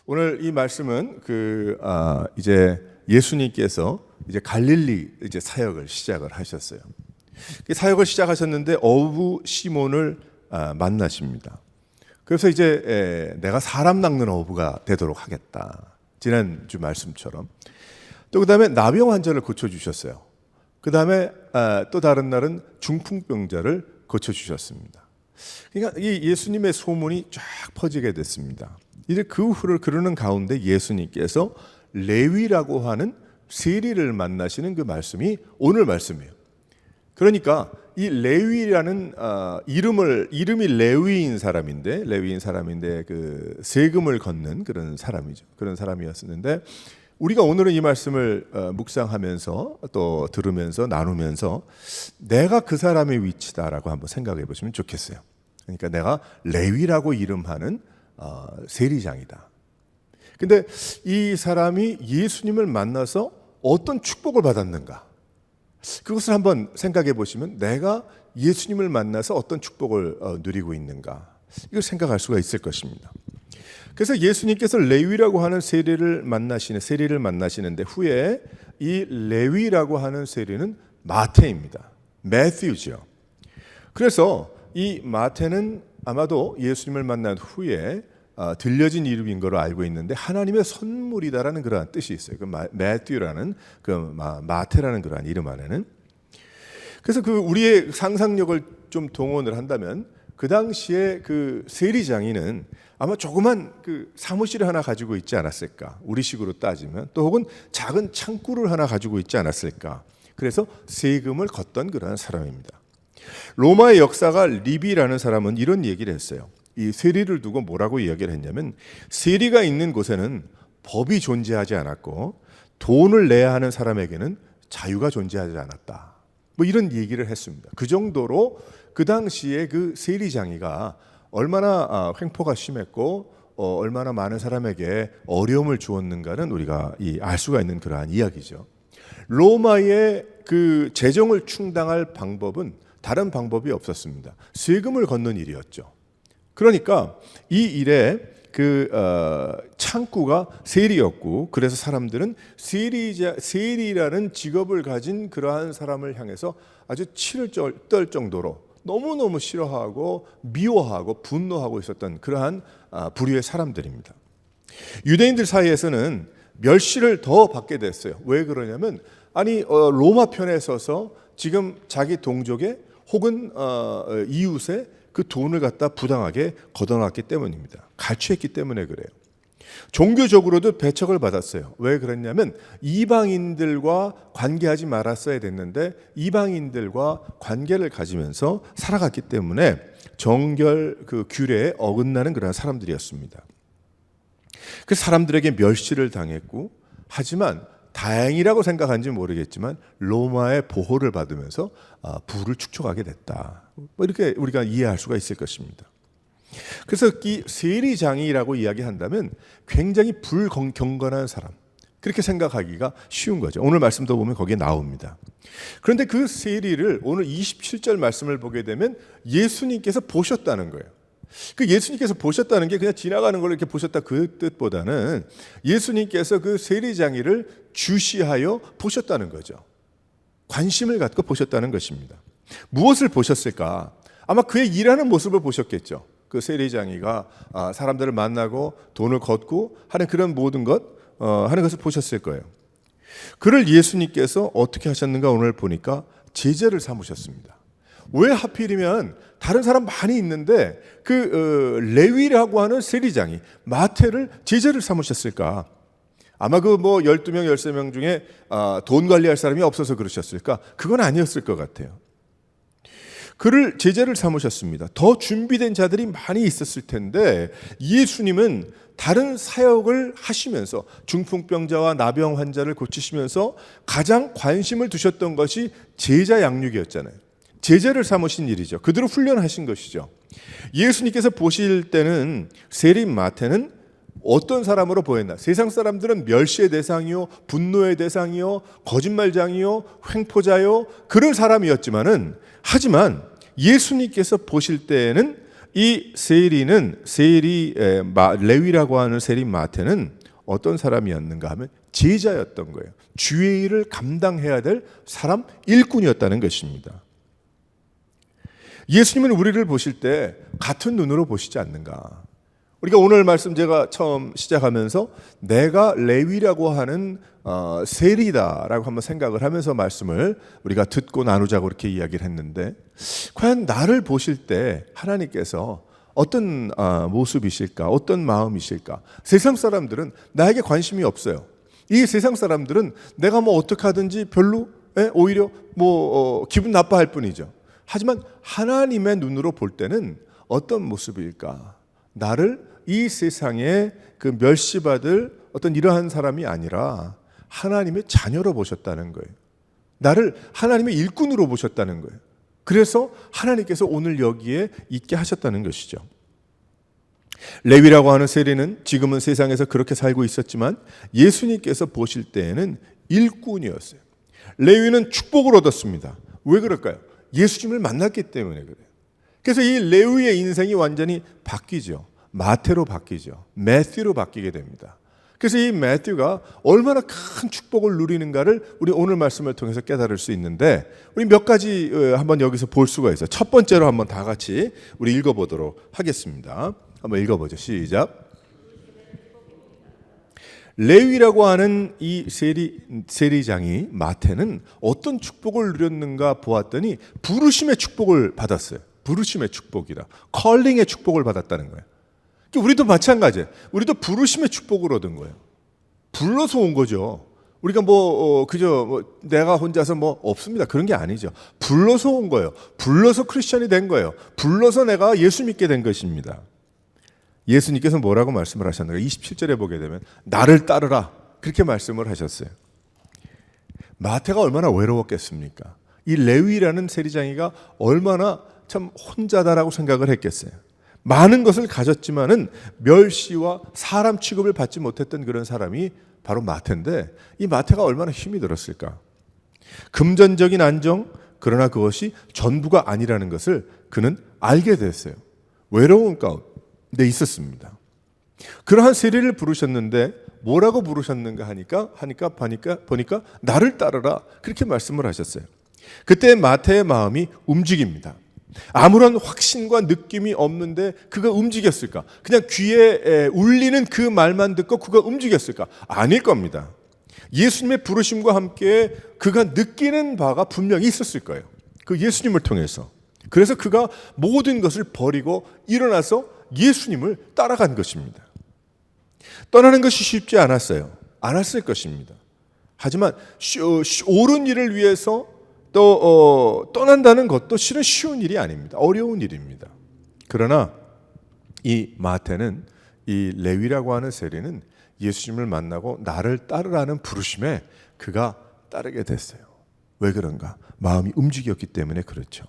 오늘 이 말씀은 이제 예수님께서 이제 갈릴리 이제 사역을 시작을 하셨어요. 사역을 시작하셨는데 어부 시몬을 만나십니다. 그래서 이제 내가 사람 낚는 어부가 되도록 하겠다. 지난주 말씀처럼. 또 그다음에 나병 환자를 고쳐 주셨어요. 그다음에 또 다른 날은 중풍병자를 고쳐 주셨습니다. 그러니까 이 예수님의 소문이 쫙 퍼지게 됐습니다. 이제 그 후를 그러는 가운데 예수님께서 레위라고 하는 세리를 만나시는 그 말씀이 오늘 말씀이에요. 그러니까 이 레위라는 이름이 레위인 사람인데 그 세금을 걷는 그런 사람이죠. 그런 사람이었었는데 우리가 오늘은 이 말씀을 묵상하면서 또 들으면서 나누면서 내가 그 사람의 위치다라고 한번 생각해 보시면 좋겠어요. 그러니까 내가 레위라고 이름하는 세리장이다. 근데 이 사람이 예수님을 만나서 어떤 축복을 받았는가? 그것을 한번 생각해 보시면 내가 예수님을 만나서 어떤 축복을 누리고 있는가? 이걸 생각할 수가 있을 것입니다. 그래서 예수님께서 레위라고 하는 세리를 만나시는데 후에 이 레위라고 하는 세리는 마태입니다. 매튜죠. 그래서 이 마태는 아마도 예수님을 만난 후에 들려진 이름인 걸로 알고 있는데 하나님의 선물이다라는 그러한 뜻이 있어요. 그 매튜라는 그 마태라는 그러한 이름 안에는. 그래서 그 우리의 상상력을 좀 동원을 한다면 그 당시에 그 세리장이는 아마 조그만 그 사무실을 하나 가지고 있지 않았을까? 우리식으로 따지면 또 혹은 작은 창구를 하나 가지고 있지 않았을까? 그래서 세금을 걷던 그러한 사람입니다. 로마의 역사가 리비라는 사람은 이런 얘기를 했어요. 이 세리를 두고 뭐라고 이야기를 했냐면 세리가 있는 곳에는 법이 존재하지 않았고 돈을 내야 하는 사람에게는 자유가 존재하지 않았다. 뭐 이런 얘기를 했습니다. 그 정도로 그 당시에 그 세리장이가 얼마나 횡포가 심했고 얼마나 많은 사람에게 어려움을 주었는가는 우리가 알 수가 있는 그러한 이야기죠. 로마의 그 재정을 충당할 방법은 다른 방법이 없었습니다. 세금을 걷는 일이었죠. 그러니까 이 일에 창구가 세리였고 그래서 사람들은 세리라는 직업을 가진 그러한 사람을 향해서 아주 치를 떨 정도로 너무너무 싫어하고 미워하고 분노하고 있었던 그러한 부류의 사람들입니다. 유대인들 사이에서는 멸시를 더 받게 됐어요. 왜 그러냐면 로마 편에 서서 지금 자기 동족의 혹은 이웃의 그 돈을 갖다 부당하게 걷어놨기 때문입니다. 갈취했기 때문에 그래요. 종교적으로도 배척을 받았어요. 왜 그랬냐면 이방인들과 관계하지 말았어야 됐는데 이방인들과 관계를 가지면서 살아갔기 때문에 정결 그 규례에 어긋나는 그런 사람들이었습니다. 그 사람들에게 멸시를 당했고 하지만 다행이라고 생각한지 모르겠지만 로마의 보호를 받으면서 부를 축적하게 됐다. 뭐 이렇게 우리가 이해할 수가 있을 것입니다. 그래서 이 세리장이라고 이야기한다면 굉장히 불경건한 사람 그렇게 생각하기가 쉬운 거죠. 오늘 말씀도 보면 거기에 나옵니다. 그런데 그 세리를 오늘 27절 말씀을 보게 되면 예수님께서 보셨다는 거예요. 그 예수님께서 보셨다는 게 그냥 지나가는 걸 이렇게 보셨다 그 뜻보다는 예수님께서 그 세리장이를 주시하여 보셨다는 거죠. 관심을 갖고 보셨다는 것입니다. 무엇을 보셨을까? 아마 그의 일하는 모습을 보셨겠죠. 그 세리장이가 사람들을 만나고 돈을 걷고 하는 그런 모든 하는 것을 보셨을 거예요. 그를 예수님께서 어떻게 하셨는가 오늘 보니까 제자를 삼으셨습니다. 왜 하필이면 다른 사람 많이 있는데 그 레위라고 하는 세리장이 마태를 제자를 삼으셨을까? 아마 12명, 13명 중에 돈 관리할 사람이 없어서 그러셨을까? 그건 아니었을 것 같아요. 그를 제자를 삼으셨습니다. 더 준비된 자들이 많이 있었을 텐데 예수님은 다른 사역을 하시면서 중풍병자와 나병 환자를 고치시면서 가장 관심을 두셨던 것이 제자 양육이었잖아요. 제자를 삼으신 일이죠. 그들을 훈련하신 것이죠. 예수님께서 보실 때는 세리 마태는 어떤 사람으로 보였나? 세상 사람들은 멸시의 대상이요, 분노의 대상이요, 거짓말장이요, 횡포자요, 그런 사람이었지만은 하지만 예수님께서 보실 때에는 이 레위라고 하는 세리 마태는 어떤 사람이었는가 하면 제자였던 거예요. 주의 일을 감당해야 될 사람 일꾼이었다는 것입니다. 예수님은 우리를 보실 때 같은 눈으로 보시지 않는가? 우리가 오늘 말씀 제가 처음 시작하면서 내가 레위라고 하는 세리다라고 한번 생각을 하면서 말씀을 우리가 듣고 나누자고 이렇게 이야기를 했는데, 과연 나를 보실 때 하나님께서 어떤 모습이실까? 어떤 마음이실까? 세상 사람들은 나에게 관심이 없어요. 이 세상 사람들은 내가 뭐 어떻게 하든지 별로, 오히려 기분 나빠할 뿐이죠. 하지만 하나님의 눈으로 볼 때는 어떤 모습일까? 나를 이 세상에 그 멸시받을 어떤 이러한 사람이 아니라 하나님의 자녀로 보셨다는 거예요. 나를 하나님의 일꾼으로 보셨다는 거예요. 그래서 하나님께서 오늘 여기에 있게 하셨다는 것이죠. 레위라고 하는 세리는 지금은 세상에서 그렇게 살고 있었지만 예수님께서 보실 때에는 일꾼이었어요. 레위는 축복을 얻었습니다. 왜 그럴까요? 예수님을 만났기 때문에 그래요. 그래서 이 레위의 인생이 완전히 바뀌죠. 마태로 바뀌죠. 매튜로 바뀌게 됩니다. 그래서 이 매튜가 얼마나 큰 축복을 누리는가를 우리 오늘 말씀을 통해서 깨달을 수 있는데, 우리 몇 가지 한번 여기서 볼 수가 있어요. 첫 번째로 한번 다 같이 우리 읽어보도록 하겠습니다. 한번 읽어보죠. 시작. 레위라고 하는 이 세리장이 마태는 어떤 축복을 누렸는가 보았더니 부르심의 축복을 받았어요. 부르심의 축복이라, 컬링의 축복을 받았다는 거예요. 우리도 마찬가지예요. 우리도 부르심의 축복을 얻은 거예요. 불러서 온 거죠. 우리가 그저 내가 혼자서 없습니다. 그런 게 아니죠. 불러서 온 거예요. 불러서 크리스천이 된 거예요. 불러서 내가 예수 믿게 된 것입니다. 예수님께서 뭐라고 말씀을 하셨는가? 27절에 보게 되면 나를 따르라, 그렇게 말씀을 하셨어요. 마태가 얼마나 외로웠겠습니까? 이 레위라는 세리장이가 얼마나 참 혼자다라고 생각을 했겠어요. 많은 것을 가졌지만은 멸시와 사람 취급을 받지 못했던 그런 사람이 바로 마태인데, 이 마태가 얼마나 힘이 들었을까? 금전적인 안정, 그러나 그것이 전부가 아니라는 것을 그는 알게 됐어요. 외로운 가운데 있었습니다. 그러한 세리를 부르셨는데 뭐라고 부르셨는가 보니까 나를 따르라, 그렇게 말씀을 하셨어요. 그때 마태의 마음이 움직입니다. 아무런 확신과 느낌이 없는데 그가 움직였을까? 그냥 귀에 울리는 그 말만 듣고 그가 움직였을까? 아닐 겁니다. 예수님의 부르심과 함께 그가 느끼는 바가 분명히 있었을 거예요. 그 예수님을 통해서. 그래서 그가 모든 것을 버리고 일어나서 예수님을 따라간 것입니다. 떠나는 것이 쉽지 않았어요. 않았을 것입니다. 하지만 옳은 일을 위해서 떠난다는 것도 실은 쉬운 일이 아닙니다. 어려운 일입니다. 그러나 이 마태는, 이 레위라고 하는 세리는 예수님을 만나고 나를 따르라는 부르심에 그가 따르게 됐어요. 왜 그런가? 마음이 움직였기 때문에 그렇죠.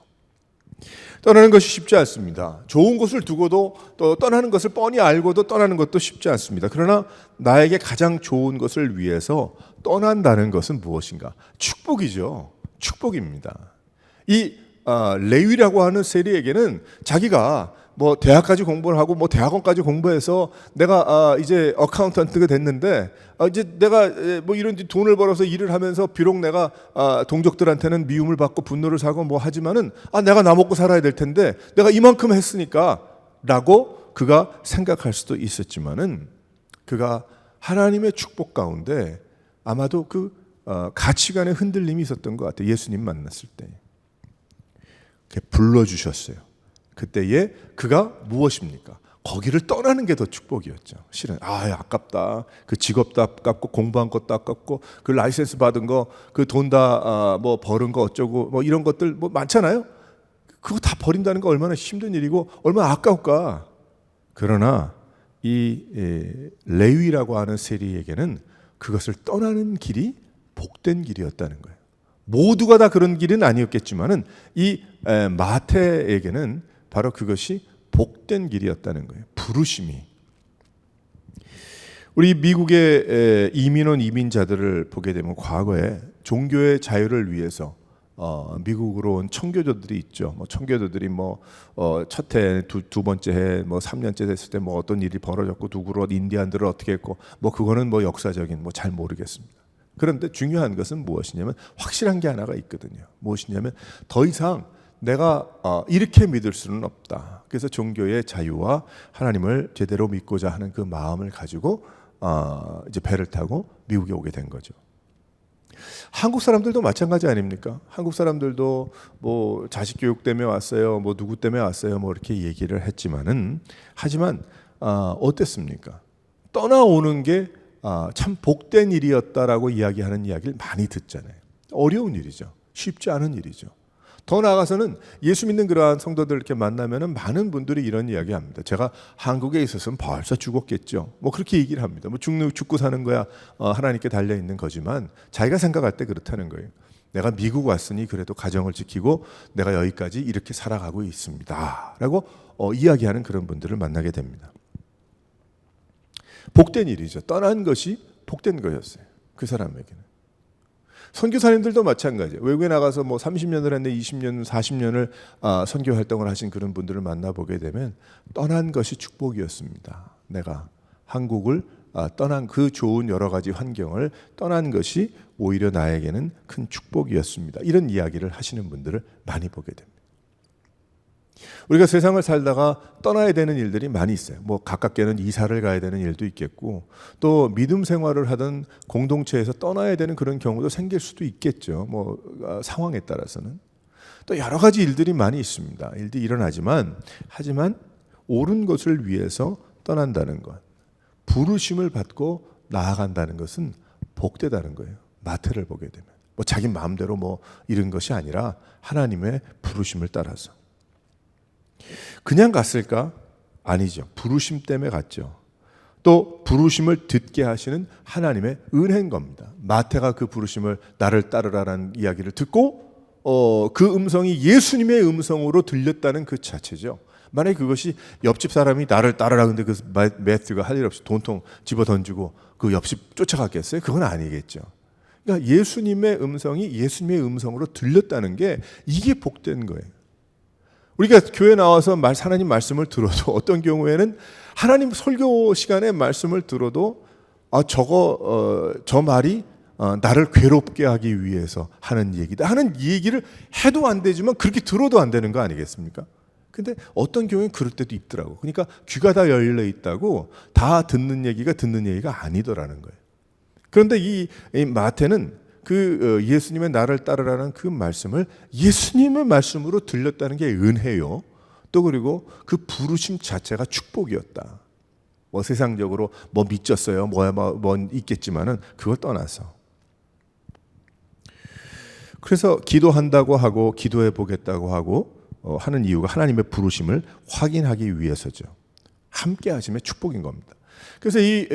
떠나는 것이 쉽지 않습니다. 좋은 것을 두고도 또 떠나는 것을 뻔히 알고도 떠나는 것도 쉽지 않습니다. 그러나 나에게 가장 좋은 것을 위해서 떠난다는 것은 무엇인가? 축복이죠. 축복입니다. 이 레위라고 하는 세리에게는 자기가 대학까지 공부를 하고 대학원까지 공부해서 내가 이제 어카운턴트가 됐는데 이제 내가 이런 돈을 벌어서 일을 하면서 비록 내가 동족들한테는 미움을 받고 분노를 사고 하지만은 내가 나 먹고 살아야 될 텐데 내가 이만큼 했으니까라고 그가 생각할 수도 있었지만은, 그가 하나님의 축복 가운데 아마도 그 가치관의 흔들림이 있었던 것 같아요. 예수님 만났을 때 불러주셨어요. 그때에 그가 무엇입니까? 거기를 떠나는 게 더 축복이었죠. 실은 아깝다. 그 직업도 아깝고 공부한 것도 아깝고 그 라이센스 받은 거, 그 돈 다 버는 거 어쩌고 이런 것들 많잖아요. 그거 다 버린다는 거 얼마나 힘든 일이고 얼마나 아까울까. 그러나 이 레위라고 하는 세리에게는 그것을 떠나는 길이 복된 길이었다는 거예요. 모두가 다 그런 길은 아니었겠지만은 이 마태에게는 바로 그것이 복된 길이었다는 거예요. 부르심이. 우리 미국의 이민자들을 보게 되면 과거에 종교의 자유를 위해서 미국으로 온 청교도들이 있죠. 뭐 청교도들이 첫 해, 두 번째 해, 3년째 됐을 때 어떤 일이 벌어졌고 누구로 인디안들을 어떻게 했고 그거는 역사적인 잘 모르겠습니다. 그런데 중요한 것은 무엇이냐면 확실한 게 하나가 있거든요. 무엇이냐면 더 이상 내가 이렇게 믿을 수는 없다. 그래서 종교의 자유와 하나님을 제대로 믿고자 하는 그 마음을 가지고 이제 배를 타고 미국에 오게 된 거죠. 한국 사람들도 마찬가지 아닙니까? 한국 사람들도 자식 교육 때문에 왔어요, 누구 때문에 왔어요, 이렇게 얘기를 하지만 어땠습니까? 떠나오는 게 참 복된 일이었다라고 이야기하는 이야기를 많이 듣잖아요. 어려운 일이죠. 쉽지 않은 일이죠. 더 나아가서는 예수 믿는 그러한 성도들 이렇게 만나면은 많은 분들이 이런 이야기합니다. 제가 한국에 있었으면 벌써 죽었겠죠. 그렇게 얘기를 합니다. 죽고 사는 거야 하나님께 달려 있는 거지만 자기가 생각할 때 그렇다는 거예요. 내가 미국 왔으니 그래도 가정을 지키고 내가 여기까지 이렇게 살아가고 있습니다라고 이야기하는 그런 분들을 만나게 됩니다. 복된 일이죠. 떠난 것이 복된 거였어요. 그 사람에게는. 선교사님들도 마찬가지예요. 외국에 나가서 30년을 했는데 20년, 40년을 선교 활동을 하신 그런 분들을 만나보게 되면 떠난 것이 축복이었습니다. 내가 한국을 떠난 그 좋은 여러 가지 환경을 떠난 것이 오히려 나에게는 큰 축복이었습니다. 이런 이야기를 하시는 분들을 많이 보게 됩니다. 우리가 세상을 살다가 떠나야 되는 일들이 많이 있어요. 가깝게는 이사를 가야 되는 일도 있겠고 또 믿음 생활을 하던 공동체에서 떠나야 되는 그런 경우도 생길 수도 있겠죠. 상황에 따라서는 또 여러 가지 일들이 많이 있습니다. 일들이 일어나지만 하지만 옳은 것을 위해서 떠난다는 것, 부르심을 받고 나아간다는 것은 복되다는 거예요. 마태를 보게 되면 자기 마음대로 이런 것이 아니라 하나님의 부르심을 따라서. 그냥 갔을까? 아니죠. 부르심 때문에 갔죠. 또 부르심을 듣게 하시는 하나님의 은혜인 겁니다. 마태가 그 부르심을 나를 따르라라는 이야기를 듣고 그 음성이 예수님의 음성으로 들렸다는 그 자체죠. 만약에 그것이 옆집 사람이 나를 따르라 근데 그 매튜가 할 일 없이 돈통 집어 던지고 그 옆집 쫓아갔겠어요? 그건 아니겠죠. 그러니까 예수님의 음성이 예수님의 음성으로 들렸다는 게 이게 복된 거예요. 우리가 교회 나와서 하나님 말씀을 들어도 어떤 경우에는 하나님 설교 시간에 말씀을 들어도 저 말이 나를 괴롭게 하기 위해서 하는 얘기다 하는 얘기를 해도 안 되지만 그렇게 들어도 안 되는 거 아니겠습니까? 근데 어떤 경우에는 그럴 때도 있더라고. 그러니까 귀가 다 열려 있다고 다 듣는 얘기가 아니더라는 거예요. 그런데 이 마태는 그 예수님의 나를 따르라는 그 말씀을 예수님의 말씀으로 들렸다는 게 은혜요. 또 그리고 그 부르심 자체가 축복이었다. 세상적으로 믿졌어요. 있겠지만은 그걸 떠나서. 그래서 기도한다고 하고 기도해 보겠다고 하고 하는 이유가 하나님의 부르심을 확인하기 위해서죠. 함께 하심의 축복인 겁니다. 그래서 이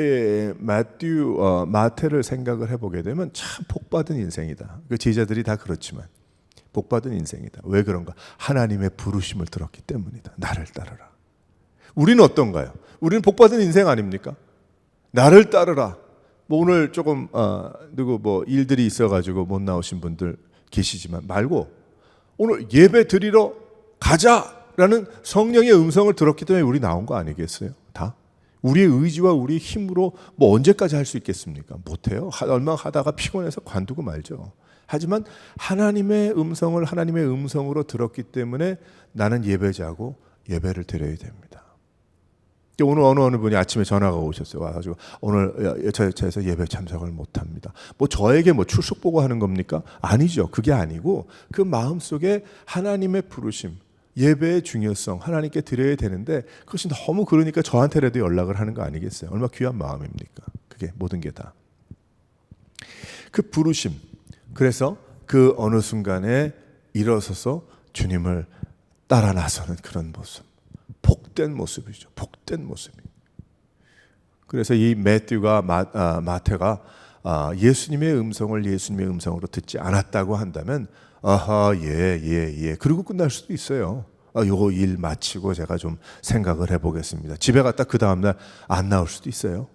마태를 생각을 해보게 되면 참 복받은 인생이다. 그 제자들이 다 그렇지만 복받은 인생이다. 왜 그런가? 하나님의 부르심을 들었기 때문이다. 나를 따르라. 우리는 어떤가요? 우리는 복받은 인생 아닙니까? 나를 따르라. 오늘 조금 누구 일들이 있어가지고 못 나오신 분들 계시지만 말고 오늘 예배 드리러 가자라는 성령의 음성을 들었기 때문에 우리 나온 거 아니겠어요? 다? 우리의 의지와 우리의 힘으로 언제까지 할 수 있겠습니까? 못해요. 얼마 하다가 피곤해서 관두고 말죠. 하지만 하나님의 음성으로 들었기 때문에 나는 예배자고 예배를 드려야 됩니다. 오늘 어느 분이 아침에 전화가 오셨어요. 와가지고 오늘 저에서 예배 참석을 못합니다. 저에게 출석 보고 하는 겁니까? 아니죠. 그게 아니고 그 마음속에 하나님의 부르심, 예배의 중요성 하나님께 드려야 되는데 그것이 너무 그러니까 저한테라도 연락을 하는 거 아니겠어요? 얼마나 귀한 마음입니까? 그게 모든 게 다. 그 부르심. 그래서 그 어느 순간에 일어서서 주님을 따라 나서는 그런 모습. 복된 모습이죠. 복된 모습이에요. 그래서 이 매튜가 마태가 예수님의 음성으로 듣지 않았다고 한다면 예. 그리고 끝날 수도 있어요. 요거 일 마치고 제가 좀 생각을 해보겠습니다. 집에 갔다 그 다음날 안 나올 수도 있어요.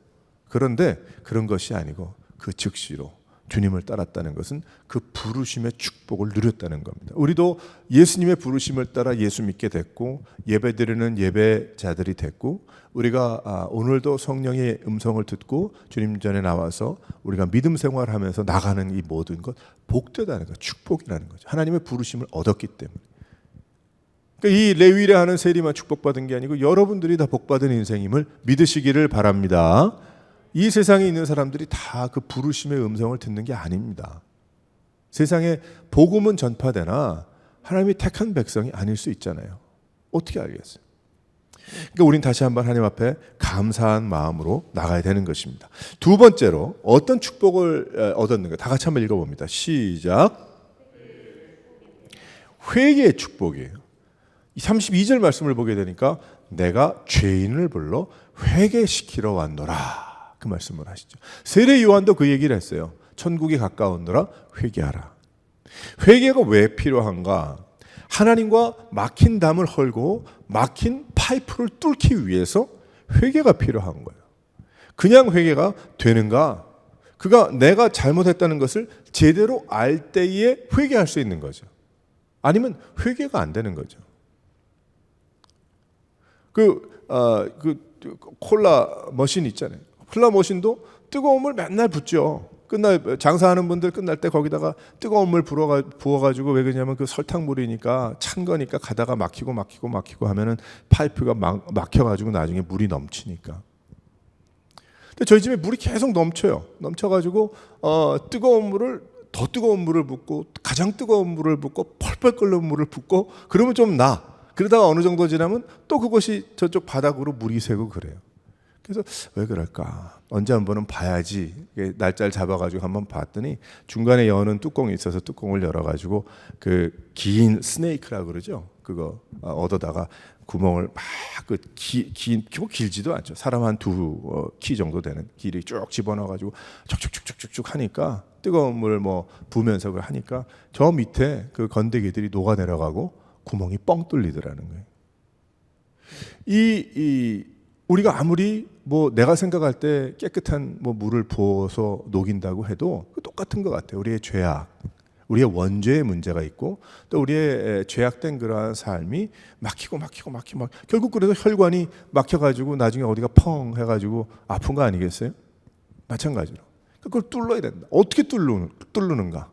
그런데 그런 것이 아니고 그 즉시로 주님을 따랐다는 것은 그 부르심의 축복을 누렸다는 겁니다. 우리도 예수님의 부르심을 따라 예수 믿게 됐고 예배드리는 예배자들이 됐고 우리가 오늘도 성령의 음성을 듣고 주님 전에 나와서 우리가 믿음 생활하면서 나가는 이 모든 것 복되다는 것, 축복이라는 거죠. 하나님의 부르심을 얻었기 때문에. 그러니까 이 레위라 하는 세리만 축복받은 게 아니고 여러분들이 다 복받은 인생임을 믿으시기를 바랍니다. 이 세상에 있는 사람들이 다 그 부르심의 음성을 듣는 게 아닙니다. 세상에 복음은 전파되나 하나님이 택한 백성이 아닐 수 있잖아요. 어떻게 알겠어요? 그러니까 우린 다시 한번 하나님 앞에 감사한 마음으로 나가야 되는 것입니다. 두 번째로 어떤 축복을 얻었는가? 다 같이 한번 읽어봅니다. 시작. 회개의 축복이에요. 32절 말씀을 보게 되니까 내가 죄인을 불러 회개시키러 왔노라. 그 말씀을 하시죠. 세례 요한도 그 얘기를 했어요. 천국이 가까웠노라 회개하라. 회개가 왜 필요한가? 하나님과 막힌 담을 헐고 막힌 파이프를 뚫기 위해서 회개가 필요한 거예요. 그냥 회개가 되는가? 그가 내가 잘못했다는 것을 제대로 알 때에 회개할 수 있는 거죠. 아니면 회개가 안 되는 거죠. 콜라 머신 있잖아요. 콜라 머신도 뜨거운 물 맨날 붓죠. 장사하는 분들 끝날 때 거기다가 뜨거운 물 부어가지고 왜 그러냐면 그 설탕물이니까 찬 거니까 가다가 막히고 하면은 파이프가 막혀가지고 나중에 물이 넘치니까. 근데 저희 집에 물이 계속 넘쳐요. 넘쳐가지고 뜨거운 물을 붓고 가장 뜨거운 물을 붓고 펄펄 끓는 물을 붓고 그러면 좀 나. 그러다가 어느 정도 지나면 또 그것이 저쪽 바닥으로 물이 새고 그래요. 그래서 왜 그럴까? 언제 한번은 봐야지. 날짜를 잡아가지고 한번 봤더니 중간에 여는 뚜껑이 있어서 뚜껑을 열어가지고 그 긴 스네이크라고 그러죠. 그거 얻어다가 구멍을 막 길지도 않죠. 사람 한 2키 정도 되는 길이 쭉 집어넣어가지고 촉촉촉촉촉 하니까 뜨거운 물 부면서 그걸 하니까 저 밑에 그 건더기들이 녹아 내려가고 구멍이 뻥 뚫리더라는 거예요. 우리가 아무리 내가 생각할 때 깨끗한 물을 부어서 녹인다고 해도 똑같은 것 같아요. 우리의 죄악, 우리의 원죄의 문제가 있고 또 우리의 죄악된 그러한 삶이 막히고 결국 그래서 혈관이 막혀가지고 나중에 어디가 펑 해가지고 아픈 거 아니겠어요? 마찬가지로 그걸 뚫어야 된다. 어떻게 뚫는가?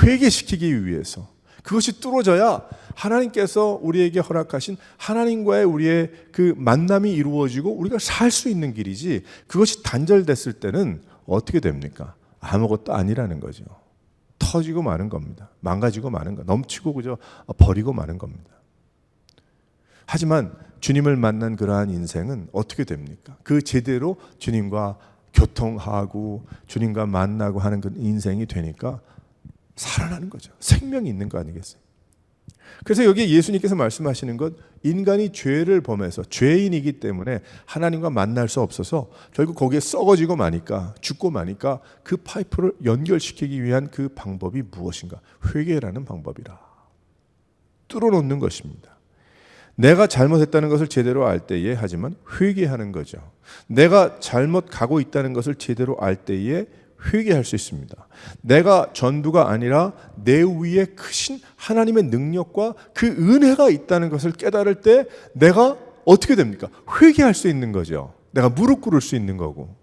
회개시키기 위해서. 그것이 뚫어져야 하나님께서 우리에게 허락하신 하나님과의 우리의 그 만남이 이루어지고 우리가 살 수 있는 길이지, 그것이 단절됐을 때는 어떻게 됩니까? 아무것도 아니라는 거죠. 터지고 마는 겁니다. 망가지고 마는 거, 넘치고 그저 버리고 마는 겁니다. 하지만 주님을 만난 그러한 인생은 어떻게 됩니까? 그 제대로 주님과 교통하고 주님과 만나고 하는 그 인생이 되니까 살아나는 거죠. 생명이 있는 거 아니겠어요? 그래서 여기 예수님께서 말씀하시는 것, 인간이 죄를 범해서 죄인이기 때문에 하나님과 만날 수 없어서 결국 거기에 썩어지고 마니까, 죽고 마니까 그 파이프를 연결시키기 위한 그 방법이 무엇인가? 회개라는 방법이라. 뚫어놓는 것입니다. 내가 잘못했다는 것을 제대로 알 때에, 하지만 회개하는 거죠. 내가 잘못 가고 있다는 것을 제대로 알 때에 회개할 수 있습니다. 내가 전부가 아니라 내 위에 크신 하나님의 능력과 그 은혜가 있다는 것을 깨달을 때 내가 어떻게 됩니까? 회개할 수 있는 거죠. 내가 무릎 꿇을 수 있는 거고.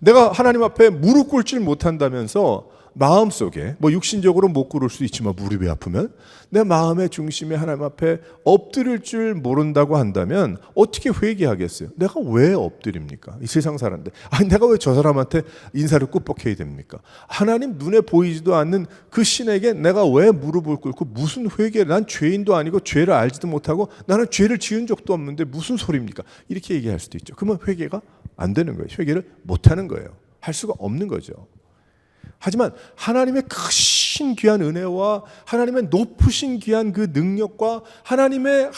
내가 하나님 앞에 무릎 꿇질 못한다면서 마음속에, 육신적으로 못 꿇을 수 있지만 무릎이 아프면 내 마음의 중심에 하나님 앞에 엎드릴 줄 모른다고 한다면 어떻게 회개하겠어요? 내가 왜 엎드립니까? 이 세상 사람인데, 내가 왜 저 사람한테 인사를 꾹뻑해야 됩니까? 하나님 눈에 보이지도 않는 그 신에게 내가 왜 무릎을 꿇고 무슨 회개를, 난 죄인도 아니고 죄를 알지도 못하고 나는 죄를 지은 적도 없는데 무슨 소리입니까? 이렇게 얘기할 수도 있죠. 그러면 회개가 안 되는 거예요. 회개를 못하는 거예요. 할 수가 없는 거죠. 하지만 하나님의 크신 귀한 은혜와 하나님의 높으신 귀한 그 능력과 하나님의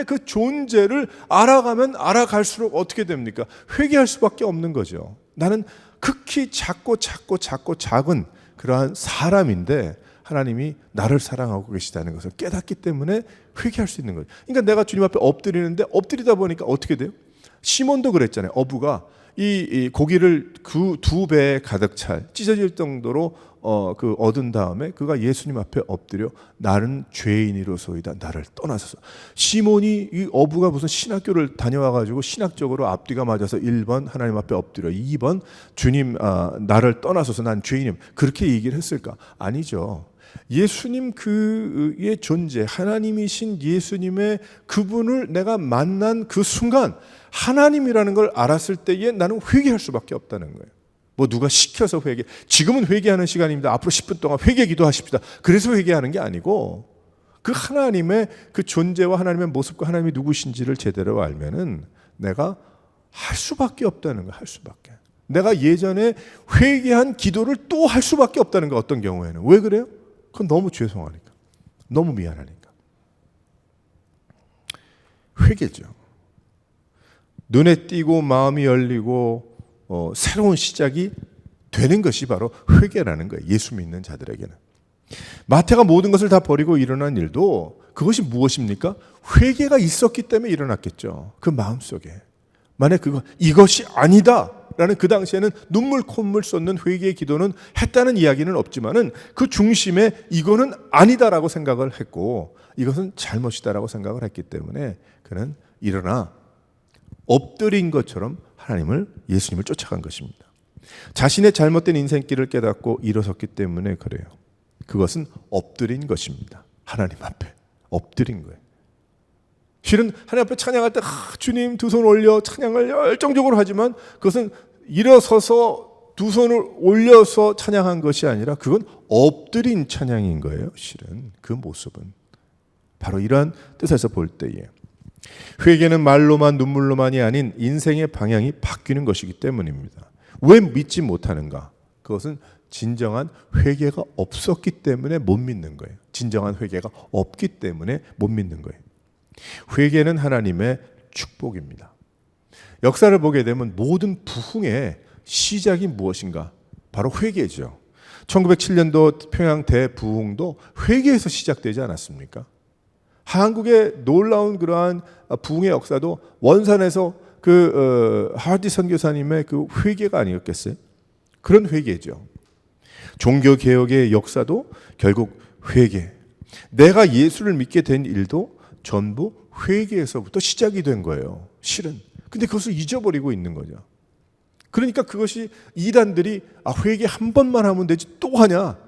그 존재를 알아가면 알아갈수록 어떻게 됩니까? 회개할 수밖에 없는 거죠. 나는 극히 작고 작은 그러한 사람인데 하나님이 나를 사랑하고 계시다는 것을 깨닫기 때문에 회개할 수 있는 거죠. 그러니까 내가 주님 앞에 엎드리는데 엎드리다 보니까 어떻게 돼요? 시몬도 그랬잖아요. 어부가 이 고기를 그 2배에 가득 찰 찢어질 정도로 그 얻은 다음에 그가 예수님 앞에 엎드려 나는 죄인이로소이다 나를 떠나소서. 시몬이 이 어부가 무슨 신학교를 다녀와가지고 신학적으로 앞뒤가 맞아서 1번 하나님 앞에 엎드려 2번 주님 나를 떠나소서 난 죄인임 그렇게 얘기를 했을까? 아니죠. 예수님 그의 존재 하나님이신 예수님의 그분을 내가 만난 그 순간 하나님이라는 걸 알았을 때에 나는 회개할 수밖에 없다는 거예요. 뭐 누가 시켜서 회개, 지금은 회개하는 시간입니다. 앞으로 10분 동안 회개 기도하십시다. 그래서 회개하는 게 아니고 그 하나님의 그 존재와 하나님의 모습과 하나님이 누구신지를 제대로 알면은 내가 할 수밖에 없다는 거예요. 할 수밖에. 내가 예전에 회개한 기도를 또 할 수밖에 없다는 거 어떤 경우에는. 왜 그래요? 그건 너무 죄송하니까. 너무 미안하니까. 회개죠. 눈에 띄고 마음이 열리고 새로운 시작이 되는 것이 바로 회개라는 거예요. 예수 믿는 자들에게는. 마태가 모든 것을 다 버리고 일어난 일도 그것이 무엇입니까? 회개가 있었기 때문에 일어났겠죠. 그 마음속에. 만약 이것이 아니다 라는 그 당시에는 눈물 콧물 쏟는 회개의 기도는 했다는 이야기는 없지만은 그 중심에 이거는 아니다라고 생각을 했고 이것은 잘못이다라고 생각을 했기 때문에 그는 일어나 엎드린 것처럼 예수님을 쫓아간 것입니다. 자신의 잘못된 인생길을 깨닫고 일어섰기 때문에 그래요. 그것은 엎드린 것입니다. 하나님 앞에 엎드린 거예요. 실은 하나님 앞에 찬양할 때 주님 2손 올려 찬양을 열정적으로 하지만 그것은 일어서서 2손을 올려서 찬양한 것이 아니라 그건 엎드린 찬양인 거예요. 실은 그 모습은 바로 이러한 뜻에서 볼 때에 회개는 말로만 눈물로만이 아닌 인생의 방향이 바뀌는 것이기 때문입니다. 왜 믿지 못하는가? 그것은 진정한 회개가 없었기 때문에 못 믿는 거예요. 진정한 회개가 없기 때문에 못 믿는 거예요. 회개는 하나님의 축복입니다. 역사를 보게 되면 모든 부흥의 시작이 무엇인가? 바로 회개죠. 1907년도 평양 대부흥도 회개에서 시작되지 않았습니까? 한국의 놀라운 그러한 부흥의 역사도 원산에서 하디 선교사님의 그 회개가 아니었겠어요? 그런 회개죠. 종교개혁의 역사도 결국 회개. 내가 예수를 믿게 된 일도 전부 회개에서부터 시작이 된 거예요. 실은. 근데 그것을 잊어버리고 있는 거죠. 그러니까 그것이 이단들이 회개 한 번만 하면 되지 또 하냐?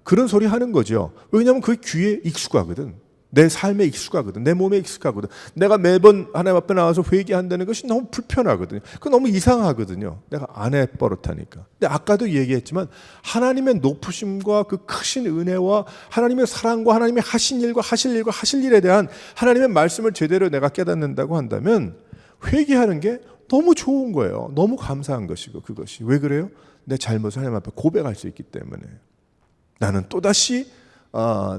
그런 소리 하는 거죠. 왜냐하면 그게 귀에 익숙하거든. 내 삶에 익숙하거든. 내 몸에 익숙하거든. 내가 매번 하나님 앞에 나와서 회개한다는 것이 너무 불편하거든요. 그거 너무 이상하거든요. 내가 안 해버릇하니까. 근데 아까도 얘기했지만 하나님의 높으심과 그 크신 은혜와 하나님의 사랑과 하나님의 하신 일과 하실 일과 하실 일에 대한 하나님의 말씀을 제대로 내가 깨닫는다고 한다면 회개하는 게 너무 좋은 거예요. 너무 감사한 것이고 그것이. 왜 그래요? 내 잘못을 하나님 앞에 고백할 수 있기 때문에. 나는 또다시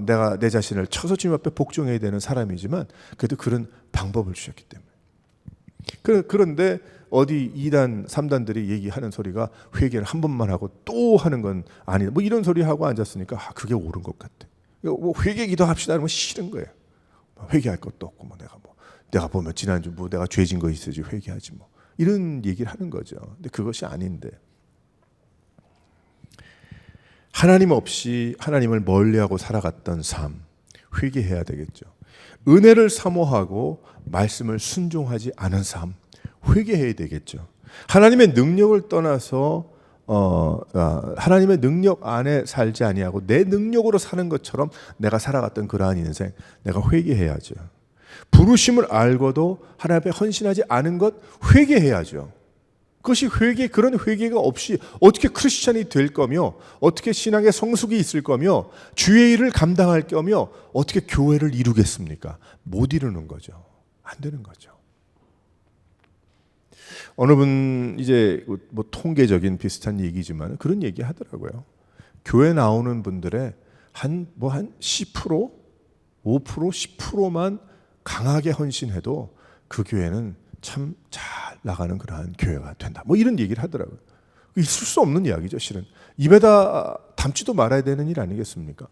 내가 내 자신을 쳐서 주님 앞에 복종해야 되는 사람이지만 그래도 그런 방법을 주셨기 때문에. 그런데 어디 2단, 3단들이 얘기하는 소리가 회개를 한 번만 하고 또 하는 건 아니다. 뭐 이런 소리 하고 앉았으니까 그게 옳은 것 같아. 뭐 회개 기도합시다 하면 싫은 거예요. 회개할 것도 없고 내가 보면 지난주 내가 죄진 거 있어야지 회개하지 이런 얘기를 하는 거죠. 근데 그것이 아닌데. 하나님 없이 하나님을 멀리하고 살아갔던 삶, 회개해야 되겠죠. 은혜를 사모하고 말씀을 순종하지 않은 삶, 회개해야 되겠죠. 하나님의 능력을 떠나서 하나님의 능력 안에 살지 아니하고 내 능력으로 사는 것처럼 내가 살아갔던 그러한 인생, 내가 회개해야죠. 부르심을 알고도 하나님 앞에 헌신하지 않은 것 회개해야죠. 그것이 그런 회개가 없이 어떻게 크리스찬이 될 거며 어떻게 신앙의 성숙이 있을 거며 주의 일을 감당할 거며 어떻게 교회를 이루겠습니까? 못 이루는 거죠. 안 되는 거죠. 어느 분 이제 통계적인 비슷한 얘기지만 그런 얘기 하더라고요. 교회 나오는 분들의 한 10%, 5%, 10%만 강하게 헌신해도 그 교회는 참 잘 나가는 그러한 교회가 된다. 이런 얘기를 하더라고요. 있을 수 없는 이야기죠, 실은. 입에다 담지도 말아야 되는 일 아니겠습니까?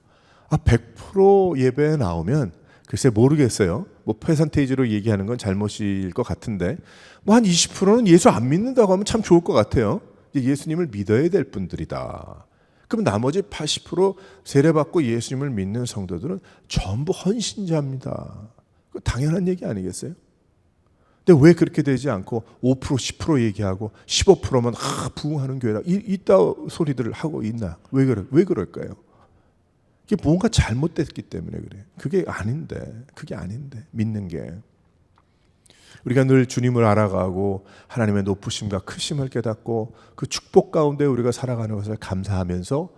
100% 예배에 나오면 글쎄 모르겠어요. 뭐 퍼센테이지로 얘기하는 건 잘못일 것 같은데 뭐 한 20%는 예수 안 믿는다고 하면 참 좋을 것 같아요. 예수님을 믿어야 될 분들이다. 그럼 나머지 80% 세례받고 예수님을 믿는 성도들은 전부 헌신자입니다. 당연한 얘기 아니겠어요? 근데 왜 그렇게 되지 않고 5% 10% 얘기하고 15%만 부흥하는 교회라 이따 소리들을 하고 있나? 왜 그럴까요? 이게 뭔가 잘못됐기 때문에 그래. 그게 아닌데 믿는 게 우리가 늘 주님을 알아가고 하나님의 높으심과 크심을 깨닫고 그 축복 가운데 우리가 살아가는 것을 감사하면서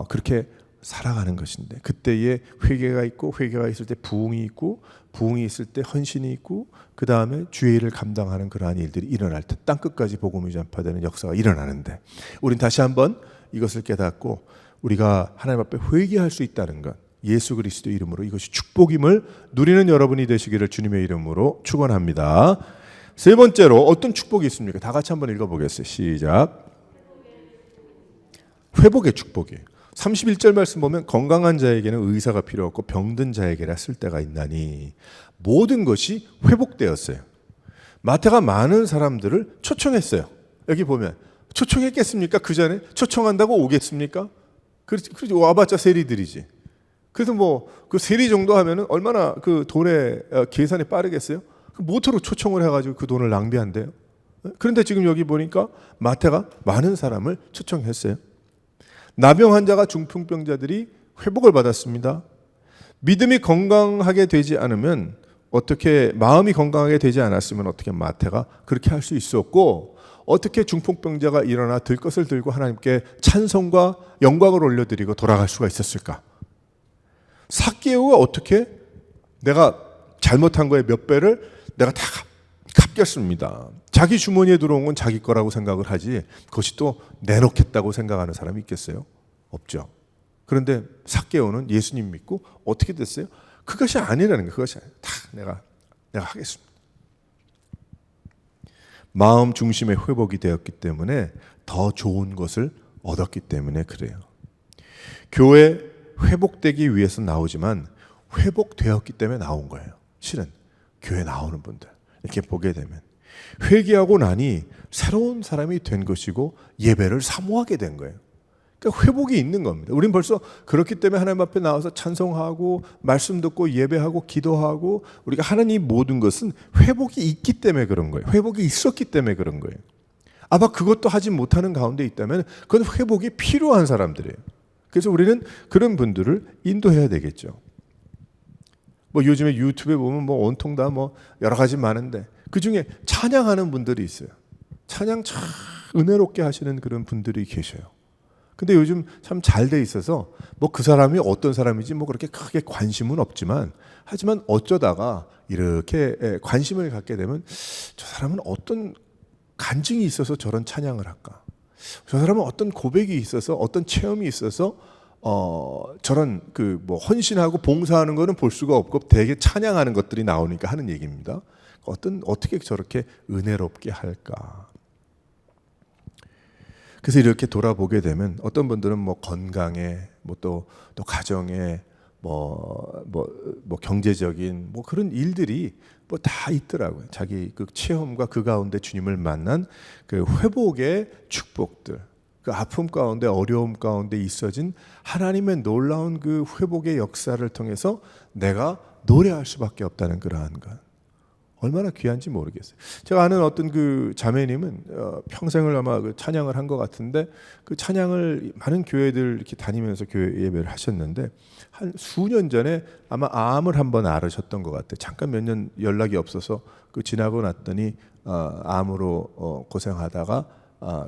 그렇게 살아가는 것인데 그때에 회개가 있고 회개가 있을 때 부흥이 있고 부흥이 있을 때 헌신이 있고 그 다음에 주의 일을 감당하는 그러한 일들이 일어날 때 땅끝까지 복음이 전파되는 역사가 일어나는데 우린 다시 한번 이것을 깨닫고 우리가 하나님 앞에 회개할 수 있다는 것 예수 그리스도 이름으로 이것이 축복임을 누리는 여러분이 되시기를 주님의 이름으로 축원합니다. 세 번째로 어떤 축복이 있습니까? 다 같이 한번 읽어보겠어요. 시작. 회복의 축복이에요. 31절 말씀 보면 건강한 자에게는 의사가 필요 없고 병든 자에게라 쓸 때가 있나니 모든 것이 회복되었어요. 마태가 많은 사람들을 초청했어요. 여기 보면 초청했겠습니까? 그 전에 초청한다고 오겠습니까? 그렇지 와봤자 세리들이지. 그래서 뭐 그 세리 정도 하면은 얼마나 그 돈의 계산이 빠르겠어요? 모토로 초청을 해가지고 그 돈을 낭비한대요. 그런데 지금 여기 보니까 마태가 많은 사람을 초청했어요. 나병 환자가 중풍병자들이 회복을 받았습니다. 믿음이 건강하게 되지 않으면 어떻게 마음이 건강하게 되지 않았으면 어떻게 마태가 그렇게 할 수 있었고 어떻게 중풍병자가 일어나 들 것을 들고 하나님께 찬송과 영광을 올려드리고 돌아갈 수가 있었을까? 삭개오가 어떻게 내가 잘못한 거에 몇 배를 내가 다 갚겠습니다. 자기 주머니에 들어온 건 자기 거라고 생각을 하지 그것이 또 내놓겠다고 생각하는 사람이 있겠어요? 없죠. 그런데 삭개오는 예수님 믿고 어떻게 됐어요? 그것이 아니라는 거예요. 그것이 다 내가 하겠습니다. 마음 중심의 회복이 되었기 때문에 더 좋은 것을 얻었기 때문에 그래요. 교회 회복되기 위해서 나오지만 회복되었기 때문에 나온 거예요. 실은 교회 나오는 분들 이렇게 보게 되면 회개하고 나니 새로운 사람이 된 것이고 예배를 사모하게 된 거예요. 그러니까 회복이 있는 겁니다. 우린 벌써 그렇기 때문에 하나님 앞에 나와서 찬송하고 말씀 듣고 예배하고 기도하고 우리가 하는 이 모든 것은 회복이 있기 때문에 그런 거예요. 회복이 있었기 때문에 그런 거예요. 아마 그것도 하지 못하는 가운데 있다면 그건 회복이 필요한 사람들이에요. 그래서 우리는 그런 분들을 인도해야 되겠죠. 뭐 요즘에 유튜브에 보면 뭐 온통 다 뭐 여러 가지 많은데 그 중에 찬양하는 분들이 있어요. 찬양 참 은혜롭게 하시는 그런 분들이 계셔요. 근데 요즘 참 잘 돼 있어서 뭐 그 사람이 어떤 사람인지 뭐 그렇게 크게 관심은 없지만 하지만 어쩌다가 이렇게 관심을 갖게 되면 저 사람은 어떤 간증이 있어서 저런 찬양을 할까? 저 사람은 어떤 고백이 있어서 어떤 체험이 있어서 저런 그 뭐 헌신하고 봉사하는 거는 볼 수가 없고 되게 찬양하는 것들이 나오니까 하는 얘기입니다. 어떻게 저렇게 은혜롭게 할까? 그래서 이렇게 돌아보게 되면 어떤 분들은 뭐 건강에 뭐 또 가정에 뭐 경제적인 뭐 그런 일들이 뭐 다 있더라고요. 자기 그 체험과 그 가운데 주님을 만난 그 회복의 축복들, 그 아픔 가운데 어려움 가운데 있어진 하나님의 놀라운 그 회복의 역사를 통해서 내가 노래할 수밖에 없다는 그러한 것. 얼마나 귀한지 모르겠어요. 제가 아는 어떤 그 자매님은 평생을 아마 그 찬양을 한 것 같은데 그 찬양을 많은 교회들 이렇게 다니면서 교회 예배를 하셨는데 한 수년 전에 아마 암을 한번 앓으셨던 것 같아요. 잠깐 몇 년 연락이 없어서 그 지나고 났더니 암으로 고생하다가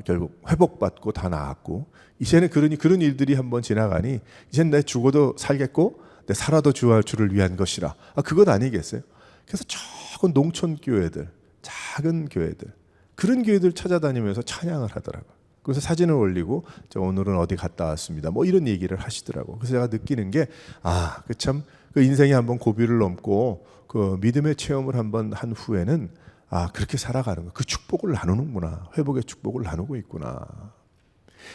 결국 회복받고 다 나았고 이제는 그런 일들이 한번 지나가니 이제는 내 죽어도 살겠고 내 살아도 주를 위한 것이라 그것 아니겠어요? 그래서 작은 농촌 교회들, 작은 교회들 그런 교회들 찾아다니면서 찬양을 하더라고요. 그래서 사진을 올리고 저 오늘은 어디 갔다 왔습니다. 뭐 이런 얘기를 하시더라고요. 그래서 제가 느끼는 게 그 참 그 인생이 한번 고비를 넘고 그 믿음의 체험을 한번 한 후에는 그렇게 살아가는 거, 그 축복을 나누는구나, 회복의 축복을 나누고 있구나.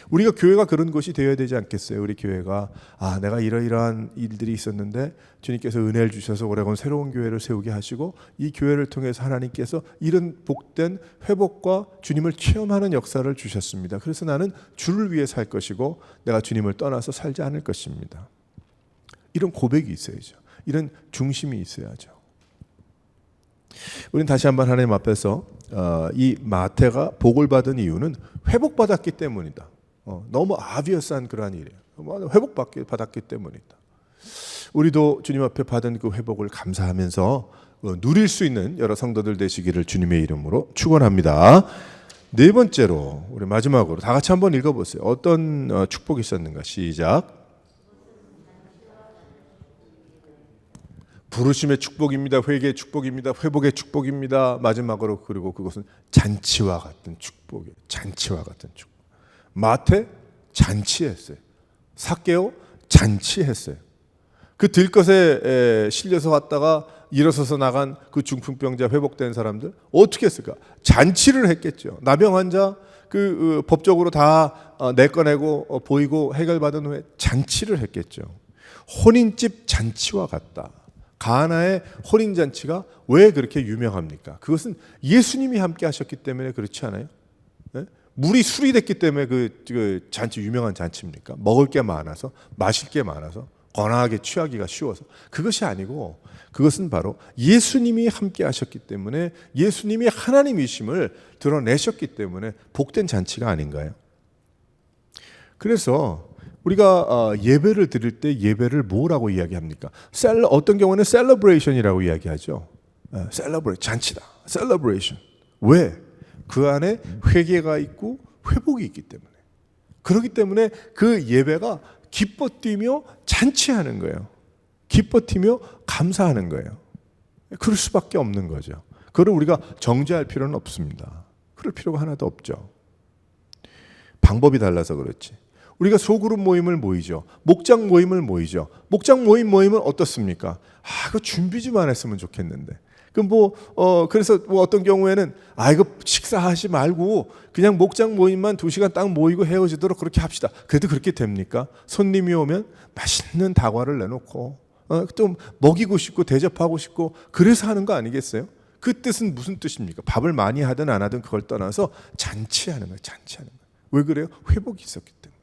우리가 교회가 그런 곳이 되어야 되지 않겠어요? 우리 교회가 내가 이러이러한 일들이 있었는데 주님께서 은혜를 주셔서 오래건 새로운 교회를 세우게 하시고 이 교회를 통해서 하나님께서 이런 복된 회복과 주님을 체험하는 역사를 주셨습니다. 그래서 나는 주를 위해 살 것이고 내가 주님을 떠나서 살지 않을 것입니다. 이런 고백이 있어야죠. 이런 중심이 있어야죠. 우리는 다시 한번 하나님 앞에서 이 마태가 복을 받은 이유는 회복받았기 때문이다. 너무 아비어스한 그러한 일이에요. 회복받았기 때문이다. 우리도 주님 앞에 받은 그 회복을 감사하면서 누릴 수 있는 여러 성도들 되시기를 주님의 이름으로 축원합니다. 네 번째로 우리 마지막으로 다 같이 한번 읽어보세요. 어떤 축복이 있었는가? 시작. 부르심의 축복입니다. 회개의 축복입니다. 회복의 축복입니다. 마지막으로 그리고 그것은 잔치와 같은 축복이에요. 잔치와 같은 축복. 마태 잔치했어요. 삭개오 잔치했어요. 그 들것에 실려서 왔다가 일어서서 나간 그 중풍병자 회복된 사람들 어떻게 했을까? 잔치를 했겠죠. 나병 환자 그 법적으로 다 내꺼내고 보이고 해결받은 후에 잔치를 했겠죠. 혼인집 잔치와 같다. 가나의 혼인잔치가 왜 그렇게 유명합니까? 그것은 예수님이 함께 하셨기 때문에 그렇지 않아요? 네? 물이 술이 됐기 때문에 그 잔치 유명한 잔치입니까? 먹을 게 많아서 마실 게 많아서 거나하게 취하기가 쉬워서 그것이 아니고 그것은 바로 예수님이 함께 하셨기 때문에 예수님이 하나님이심을 드러내셨기 때문에 복된 잔치가 아닌가요? 그래서 우리가 예배를 드릴 때 예배를 뭐라고 이야기합니까? 어떤 경우는 셀러브레이션이라고 이야기하죠. 잔치다. 셀러브레이션. 왜? 그 안에 회개가 있고 회복이 있기 때문에. 그렇기 때문에 그 예배가 기뻐 뛰며 잔치하는 거예요. 기뻐 뛰며 감사하는 거예요. 그럴 수밖에 없는 거죠. 그걸 우리가 정죄할 필요는 없습니다. 그럴 필요가 하나도 없죠. 방법이 달라서 그렇지. 우리가 소그룹 모임을 모이죠. 목장 모임을 모이죠. 목장 모임은 어떻습니까? 이거 준비 좀 안 했으면 좋겠는데. 그래서 어떤 경우에는 이거 식사하지 말고 그냥 목장 모임만 2시간 딱 모이고 헤어지도록 그렇게 합시다. 그래도 그렇게 됩니까? 손님이 오면 맛있는 다과를 내놓고 좀 먹이고 싶고 대접하고 싶고 그래서 하는 거 아니겠어요? 그 뜻은 무슨 뜻입니까? 밥을 많이 하든 안 하든 그걸 떠나서 잔치하는 거예요. 잔치하는 거예요. 왜 그래요? 회복이 있었기 때문에.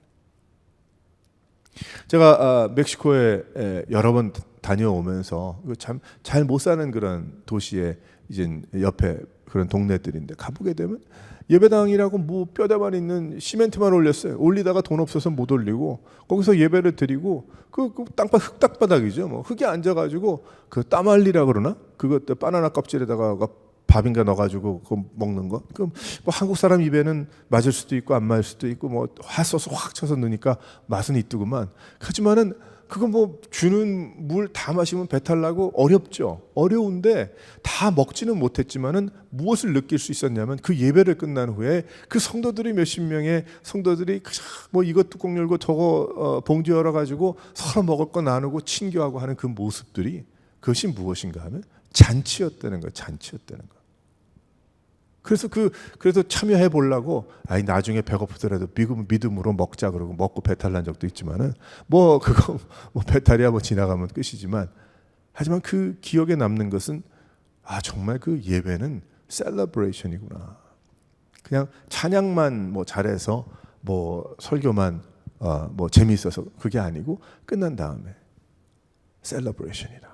제가 멕시코에 여러 번 다녀오면서 참 잘 못 사는 그런 도시에 이제 옆에 그런 동네들인데 가보게 되면 예배당이라고 뭐 뼈대만 있는 시멘트만 올렸어요. 올리다가 돈 없어서 못 올리고 거기서 예배를 드리고 그 땅바닥 흙바닥이죠. 뭐 흙에 앉아가지고 그 따말리라 그러나 그것도 바나나 껍질에다가 밥인가 넣어가지고 그거 먹는 거. 뭐 한국 사람 입에는 맞을 수도 있고 안 맞을 수도 있고 뭐 핫소스 확 쳐서 넣으니까 맛은 있더구만. 하지만은 그거 뭐 주는 물 다 마시면 배탈 나고 어렵죠. 어려운데 다 먹지는 못했지만은 무엇을 느낄 수 있었냐면 그 예배를 끝난 후에 그 성도들이 몇십 명의 성도들이 뭐 이것 뚜껑 열고 저거 봉지 열어가지고 서로 먹을 거 나누고 친교하고 하는 그 모습들이 그것이 무엇인가 하면 잔치였다는 거예요. 잔치였다는 거. 그래서 참여해 보려고 나중에 배고프더라도 믿음으로 먹자 그러고 먹고 배탈 난 적도 있지만은 뭐 그거 뭐 배탈이야 뭐 지나가면 끝이지만 하지만 그 기억에 남는 것은 정말 그 예배는 셀러브레이션이구나. 그냥 찬양만 뭐 잘해서 뭐 설교만 뭐 재미있어서 그게 아니고 끝난 다음에 셀러브레이션이다.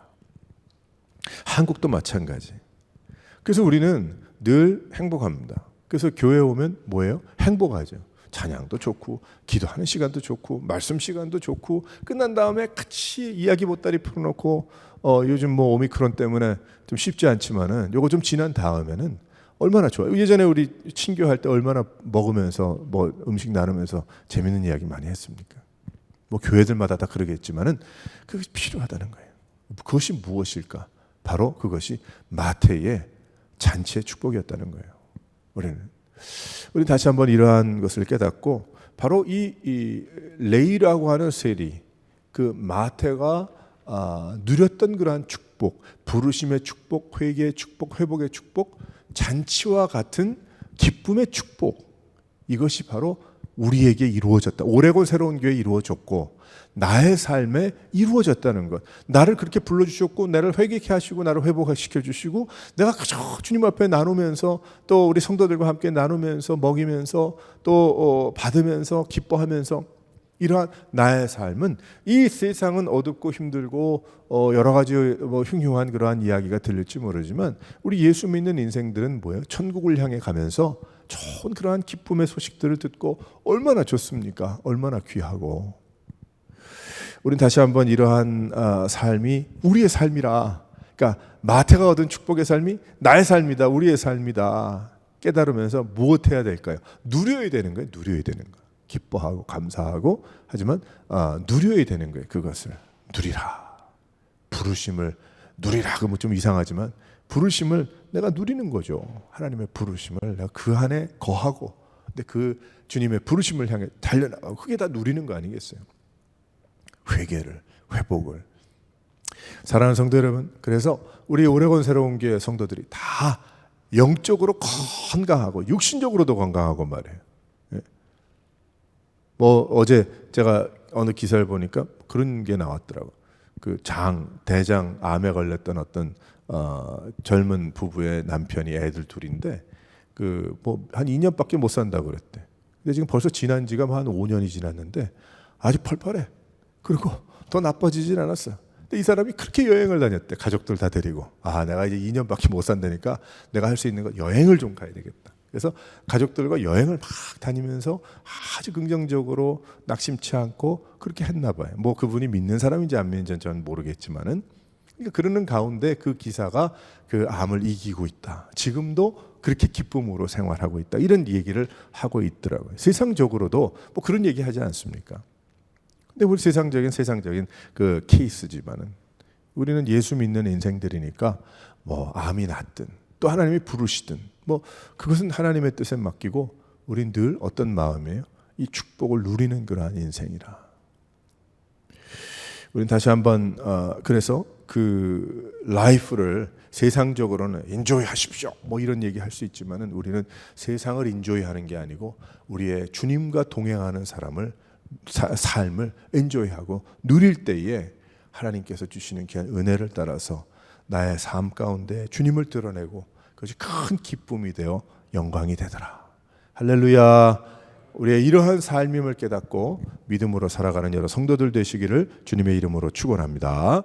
한국도 마찬가지. 그래서 우리는 늘 행복합니다. 그래서 교회에 오면 뭐예요? 행복하죠. 찬양도 좋고 기도하는 시간도 좋고 말씀 시간도 좋고 끝난 다음에 같이 이야기 보따리 풀어놓고 요즘 뭐 오미크론 때문에 좀 쉽지 않지만은 요거 좀 지난 다음에는 얼마나 좋아요. 예전에 우리 친교할 때 얼마나 먹으면서 뭐 음식 나누면서 재밌는 이야기 많이 했습니까? 뭐 교회들마다 다 그러겠지만은 그것이 필요하다는 거예요. 그것이 무엇일까? 바로 그것이 마태의 잔치의 축복이었다는 거예요. 우리 다시 한번 이러한 것을 깨닫고 바로 이 레이라고 하는 세리 그 마태가 누렸던 그러한 축복, 부르심의 축복, 회개의 축복, 회복의 축복, 잔치와 같은 기쁨의 축복, 이것이 바로 우리에게 이루어졌다. 오래곤 새로운 교회 이루어졌고 나의 삶에 이루어졌다는 것. 나를 그렇게 불러주셨고 나를 회개케 하시고 나를 회복시켜 주시고 내가 그저 주님 앞에 나누면서 또 우리 성도들과 함께 나누면서 먹이면서 또 받으면서 기뻐하면서 이러한 나의 삶은 이 세상은 어둡고 힘들고 여러 가지 흉흉한 그러한 이야기가 들릴지 모르지만 우리 예수 믿는 인생들은 뭐예요? 천국을 향해 가면서 좋은 그러한 기쁨의 소식들을 듣고 얼마나 좋습니까? 얼마나 귀하고. 우린 다시 한번 이러한 삶이 우리의 삶이라, 그러니까 마태가 얻은 축복의 삶이 나의 삶이다, 우리의 삶이다 깨달으면서 무엇해야 될까요? 누려야 되는 거예요. 누려야 되는 거예요. 기뻐하고 감사하고 하지만 누려야 되는 거예요. 그것을 누리라. 부르심을 누리라. 그러면 좀 이상하지만 부르심을 내가 누리는 거죠. 하나님의 부르심을 내가 그 안에 거하고, 근데 그 주님의 부르심을 향해 달려나가고, 그게 다 누리는 거 아니겠어요? 회개를, 회복을. 사랑하는 성도 여러분, 그래서 우리 오레곤 새로운 교회 성도들이 다 영적으로 건강하고 육신적으로도 건강하고 말이에요. 어제 제가 어느 기사를 보니까 그런 게 나왔더라고. 그 대장 암에 걸렸던 어떤 젊은 부부의 남편이 애들 둘인데 한 2년밖에 못 산다고 그랬대. 근데 지금 벌써 지난 지가 한 5년이 지났는데 아주 펄펄해. 그리고 더 나빠지진 않았어. 근데 이 사람이 그렇게 여행을 다녔대. 가족들 다 데리고. 내가 이제 2년밖에 못 산다니까 내가 할 수 있는 건 여행을 좀 가야 되겠다. 그래서 가족들과 여행을 막 다니면서 아주 긍정적으로 낙심치 않고 그렇게 했나 봐요. 그분이 믿는 사람인지 안 믿는지는 저는 모르겠지만은, 그러니까 그러는 가운데 그 기사가 그 암을 이기고 있다. 지금도 그렇게 기쁨으로 생활하고 있다. 이런 얘기를 하고 있더라고요. 세상적으로도 그런 얘기 하지 않습니까? 근데 우리 세상적인 그 케이스지만은 우리는 예수 믿는 인생들이니까 암이 났든 또 하나님이 부르시든 그것은 하나님의 뜻에 맡기고 우린 늘 어떤 마음이에요? 이 축복을 누리는 그러한 인생이라. 우린 다시 한번 그래서 그 라이프를 세상적으로는 인조이 하십시오 이런 얘기 할 수 있지만은 우리는 세상을 인조이 하는 게 아니고 우리의 주님과 동행하는 삶을 인조이하고 누릴 때에 하나님께서 주시는 귀한 은혜를 따라서 나의 삶 가운데 주님을 드러내고 그것이 큰 기쁨이 되어 영광이 되더라. 할렐루야. 우리의 이러한 삶임을 깨닫고 믿음으로 살아가는 여러 성도들 되시기를 주님의 이름으로 축원합니다.